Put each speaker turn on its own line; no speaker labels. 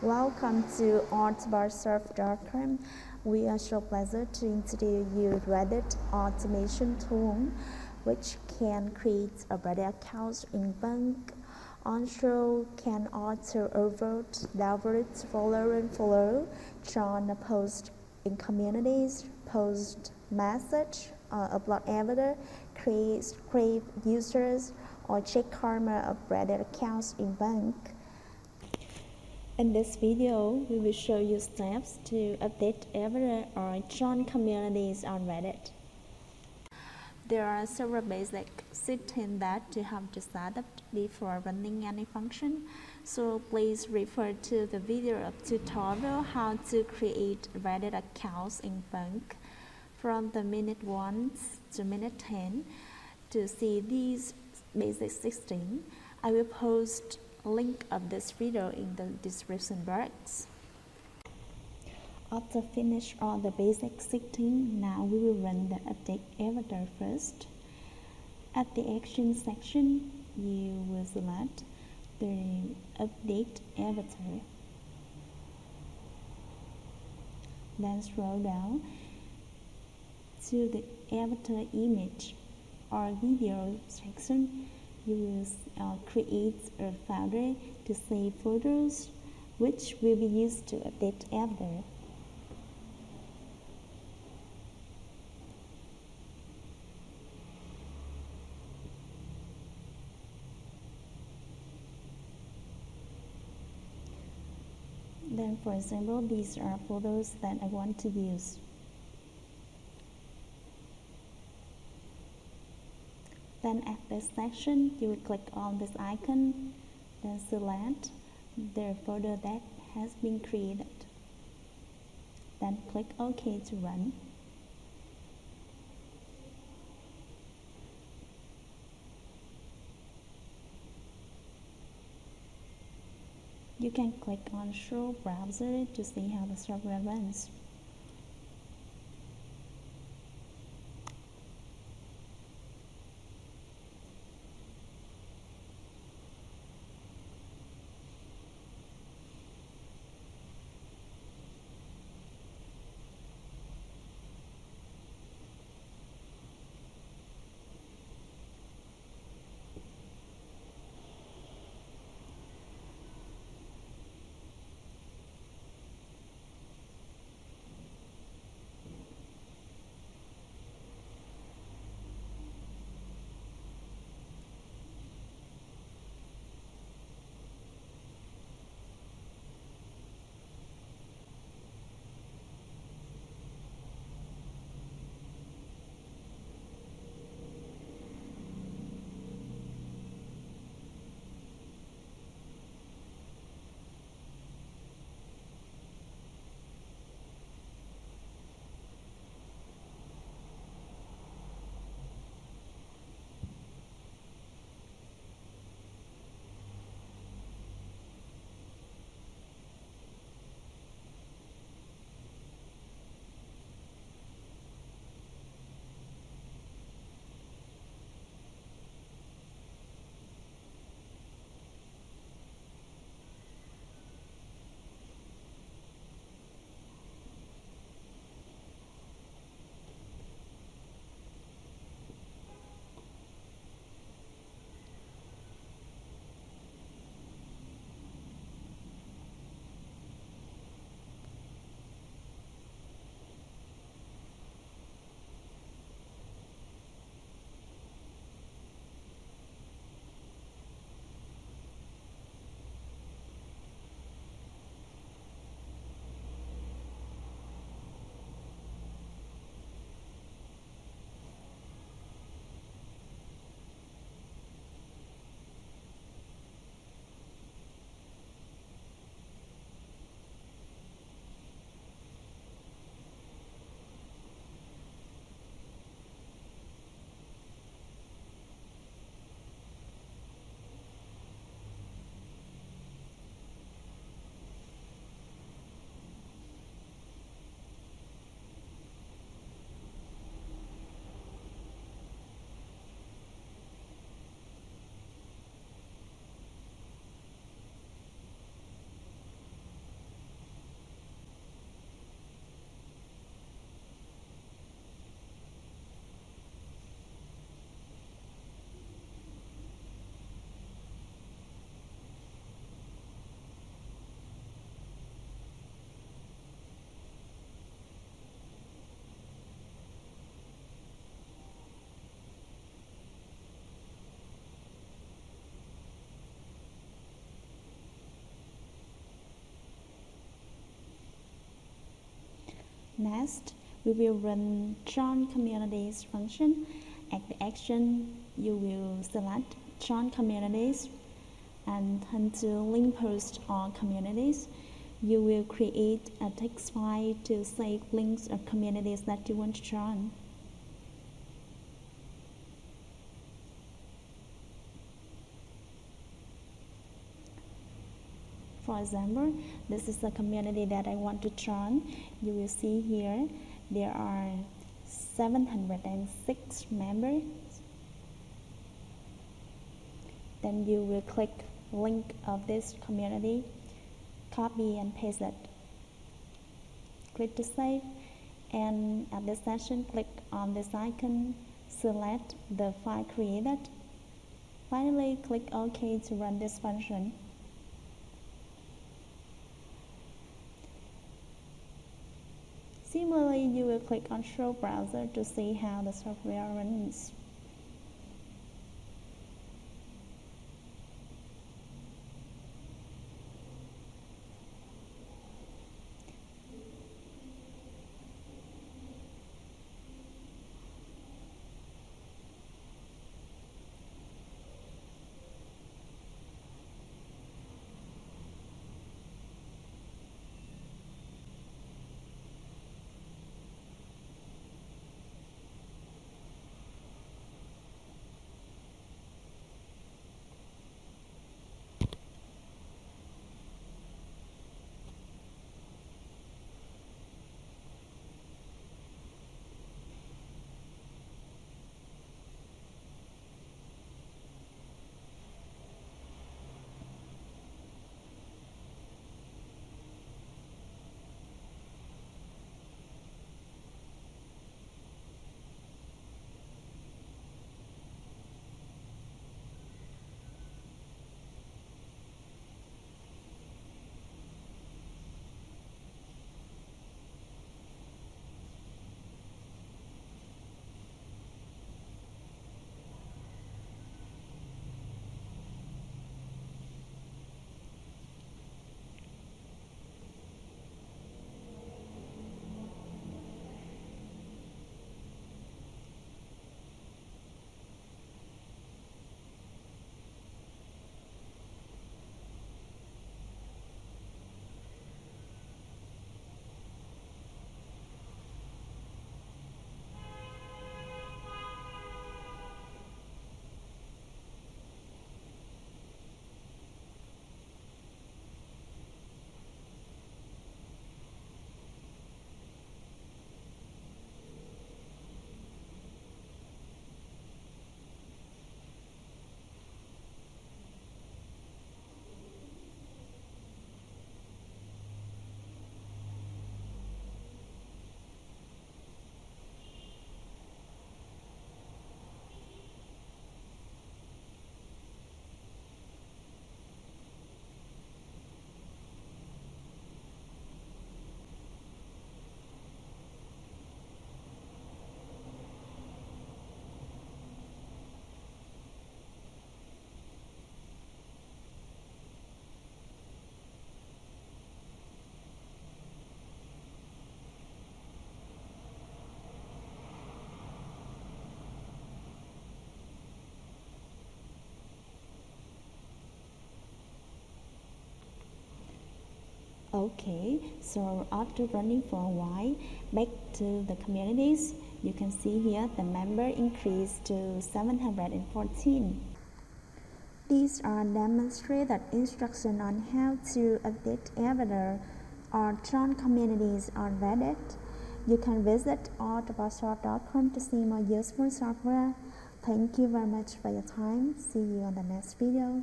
Welcome to artbarsurf.com. We are so pleased to introduce you Reddit automation tool, which can create a Reddit account in bank. Also can auto upvote, downvote, follow, join a post in communities, post message, upload evidence, create users, or check karma of Reddit accounts in bank. In this video, we will show you steps to update evidence or join communities on Reddit. There are several basic settings that you have to set up before running any function, so please refer to the video of tutorial how to create Reddit accounts in bank from the minute 1 to minute 10. To see these basic settings, I will post a link of this video in the description box. After finish all the basic settings, now we will run the update avatar first. At the action section, you will select the update avatar. Then scroll down to the avatar image or video section. You will create a folder to save photos, which will be used to update avatar. Then, for example, these are photos that I want to use. Then at this section, you will click on this icon, then select the folder that has been created. Then click OK to run. You can click on Show Browser to see how the server runs. Next, we will run join communities function. At the action, you will select join communities and turn to link post or communities. You will create a text file to save links or communities that you want to join. For example, this is the community that I want to join. You will see here there are 706 members. Then you will click link of this community, copy and paste it. Click to save, and at this section click on this icon, select the file created. Finally, click OK to run this function. Similarly, you will click on Show Browser to see how the software runs. Okay, so after running for a while, back to the communities, you can see here the member increased to 714. These are demonstrated instructions on how to update avatar or join communities on Reddit. You can visit artbarsoft.com to see more useful software. Thank you very much for your time. See you on the next video.